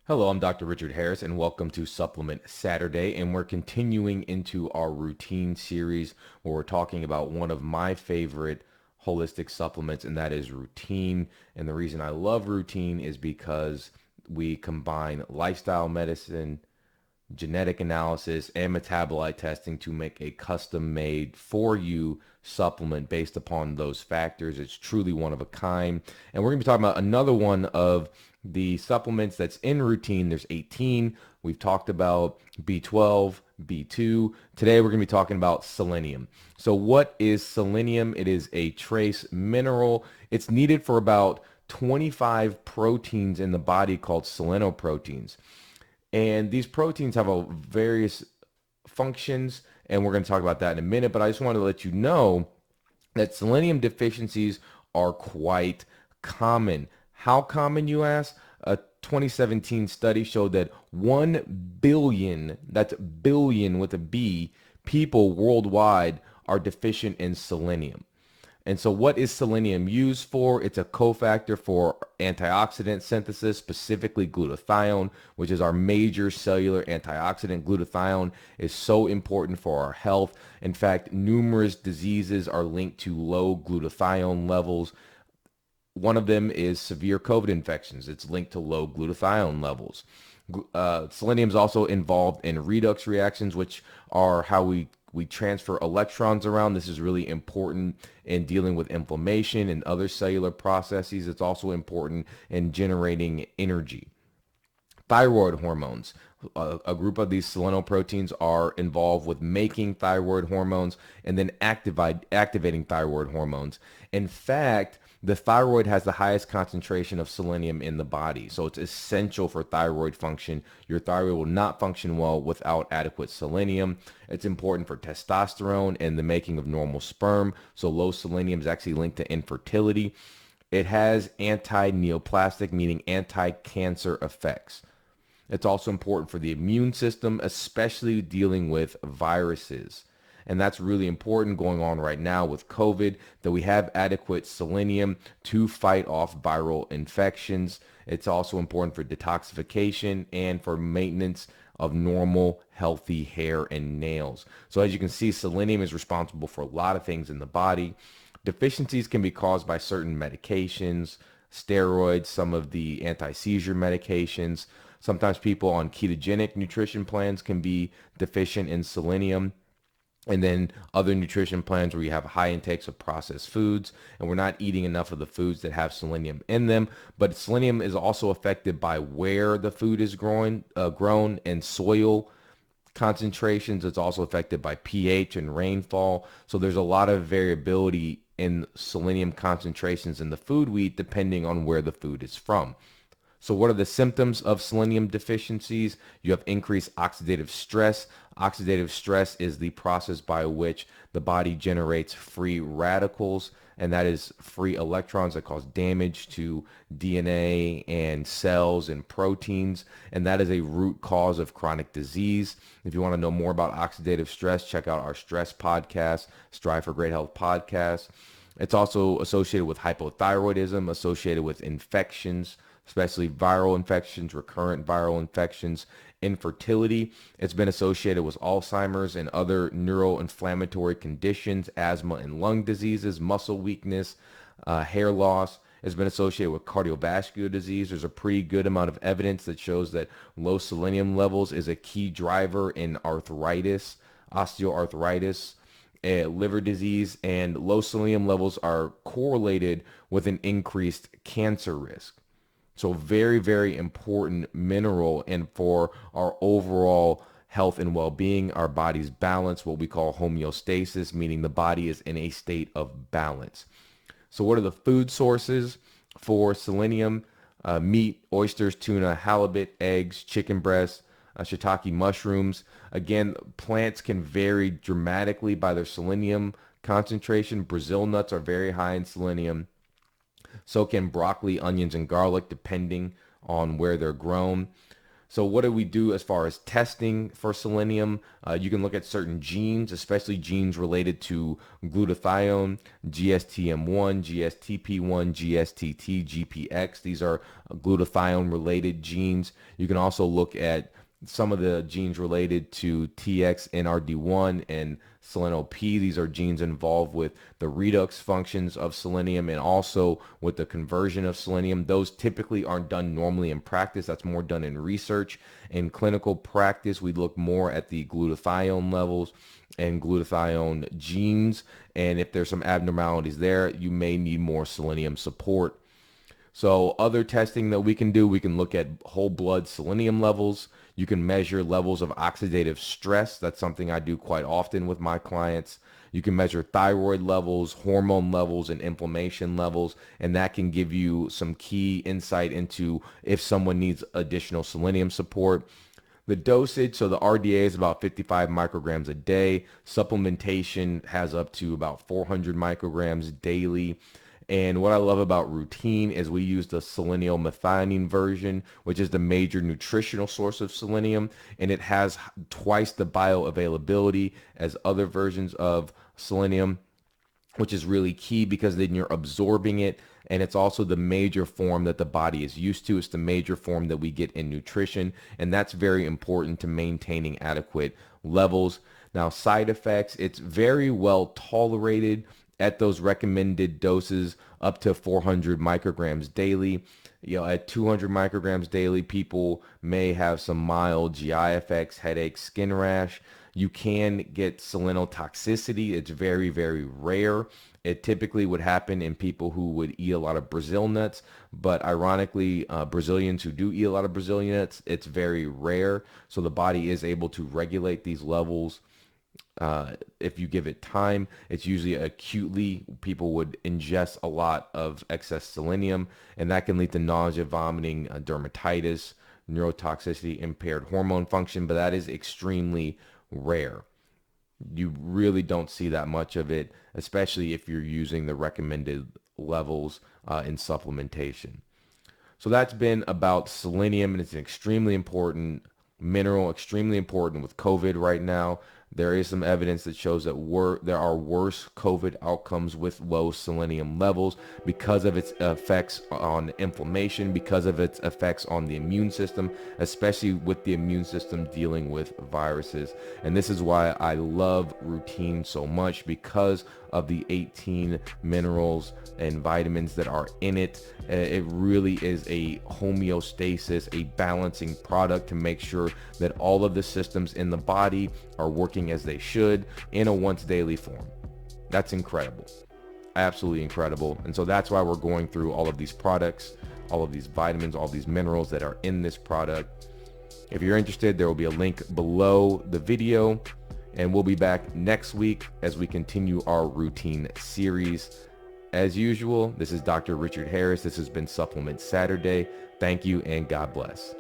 Hello, I'm Dr. Richard Harris, and welcome to Supplement Saturday. And we're continuing into our routine series where we're talking about one of my favorite holistic supplements, and that is Rootine. And the reason I love Rootine is because we combine lifestyle medicine, genetic analysis, and metabolite testing to make a custom made for you supplement based upon those factors. It's truly one of a kind. And we're going to be talking about another one of the supplements that's in Routine. There's 18. We've talked about B12, B2. Today we're going to be talking about selenium. So what is selenium? It is a trace mineral. It's needed for about 25 proteins in the body called selenoproteins. And these proteins have a various functions, and we're going to talk about that in a minute. But I just wanted to let you know that selenium deficiencies are quite common. How common, you ask? A 2017 study showed that 1 billion, that's billion with a B, people worldwide are deficient in selenium. And so what is selenium used for? It's a cofactor for antioxidant synthesis, specifically glutathione, which is our major cellular antioxidant. Glutathione is so important for our health. In fact, numerous diseases are linked to low glutathione levels. One of them is severe COVID infections. It's linked to low glutathione levels. Selenium is also involved in redox reactions, which are how we transfer electrons around. This is really important in dealing with inflammation and other cellular processes. It's also important in generating energy. Thyroid hormones. A group of these selenoproteins are involved with making thyroid hormones and then activating thyroid hormones. In fact, the thyroid has the highest concentration of selenium in the body, so it's essential for thyroid function. Your thyroid will not function well without adequate selenium. It's important for testosterone and the making of normal sperm, so low selenium is actually linked to infertility. It has anti-neoplastic, meaning anti-cancer effects. It's also important for the immune system, especially dealing with viruses. And that's really important going on right now with COVID, that we have adequate selenium to fight off viral infections. It's also important for detoxification and for maintenance of normal, healthy hair and nails. So as you can see, selenium is responsible for a lot of things in the body. Deficiencies can be caused by certain medications, steroids, some of the anti-seizure medications. Sometimes people on ketogenic nutrition plans can be deficient in selenium. And then other nutrition plans where you have high intakes of processed foods and we're not eating enough of the foods that have selenium in them. But selenium is also affected by where the food is grown and soil concentrations. It's also affected by pH and rainfall. So there's a lot of variability in selenium concentrations in the food we eat depending on where the food is from. So what are the symptoms of selenium deficiencies? You have increased oxidative stress. Oxidative stress is the process by which the body generates free radicals, and that is free electrons that cause damage to DNA and cells and proteins, and that is a root cause of chronic disease. If you want to know more about oxidative stress, check out our stress podcast, Strive for Great Health podcast. It's also associated with hypothyroidism, associated with infections, especially viral infections, recurrent viral infections, infertility. It's been associated with Alzheimer's and other neuroinflammatory conditions, asthma and lung diseases, muscle weakness, hair loss. It's been associated with cardiovascular disease. There's a pretty good amount of evidence that shows that low selenium levels is a key driver in arthritis, osteoarthritis, liver disease, and low selenium levels are correlated with an increased cancer risk. So very, very important mineral, and for our overall health and well-being, our body's balance, what we call homeostasis, meaning the body is in a state of balance. So what are the food sources for selenium? Meat, oysters, tuna, halibut, eggs, chicken breast, shiitake mushrooms. Again, plants can vary dramatically by their selenium concentration. Brazil nuts are very high in selenium. So can broccoli, onions, and garlic, depending on where they're grown. So what do we do as far as testing for selenium? You can look at certain genes, especially genes related to glutathione, GSTM1, GSTP1, GSTT, GPX. These are glutathione related genes. You can also look at some of the genes related to TXNRD1 and selenop. These are genes involved with the redox functions of selenium and also with the conversion of selenium. Those typically aren't done normally in practice. That's more done in research. In clinical practice, we look more at the glutathione levels and glutathione genes. And if there's some abnormalities there, you may need more selenium support. So other testing that we can do, we can look at whole blood selenium levels. You can measure levels of oxidative stress. That's something I do quite often with my clients. You can measure thyroid levels, hormone levels, and inflammation levels, and that can give you some key insight into if someone needs additional selenium support. The dosage, so the RDA is about 55 micrograms a day. Supplementation has up to about 400 micrograms daily. And what I love about Rootine is we use the selenium-methionine version, which is the major nutritional source of selenium, and it has twice the bioavailability as other versions of selenium, which is really key because then you're absorbing it, and it's also the major form that the body is used to. It's the major form that we get in nutrition, and that's very important to maintaining adequate levels. Now, side effects, it's very well tolerated at those recommended doses up to 400 micrograms daily. At 200 micrograms daily, people may have some mild GI effects, headache, skin rash. You can get selenotoxicity. It's very, very rare. It typically would happen in people who would eat a lot of Brazil nuts, but ironically, Brazilians who do eat a lot of Brazilian nuts, it's very rare. So the body is able to regulate these levels. If you give it time. It's usually acutely. People would ingest a lot of excess selenium, and that can lead to nausea, vomiting, dermatitis, neurotoxicity, impaired hormone function, but that is extremely rare. You really don't see that much of it, especially if you're using the recommended levels in supplementation. So that's been about selenium, and it's an extremely important mineral, extremely important with COVID right now. There is some evidence that shows that there are worse COVID outcomes with low selenium levels because of its effects on inflammation, because of its effects on the immune system, especially with the immune system dealing with viruses. And this is why I love Rootine so much, because of the 18 minerals and vitamins that are in it. It really is a homeostasis, a balancing product to make sure that all of the systems in the body are working as they should in a once daily form. That's incredible. Absolutely incredible. And so that's why we're going through all of these products, all of these vitamins, all these minerals that are in this product. If you're interested, there will be a link below the video, and we'll be back next week as we continue our Rootine series. As usual, this is Dr. Richard Harris. This has been Supplement Saturday. Thank you and God bless.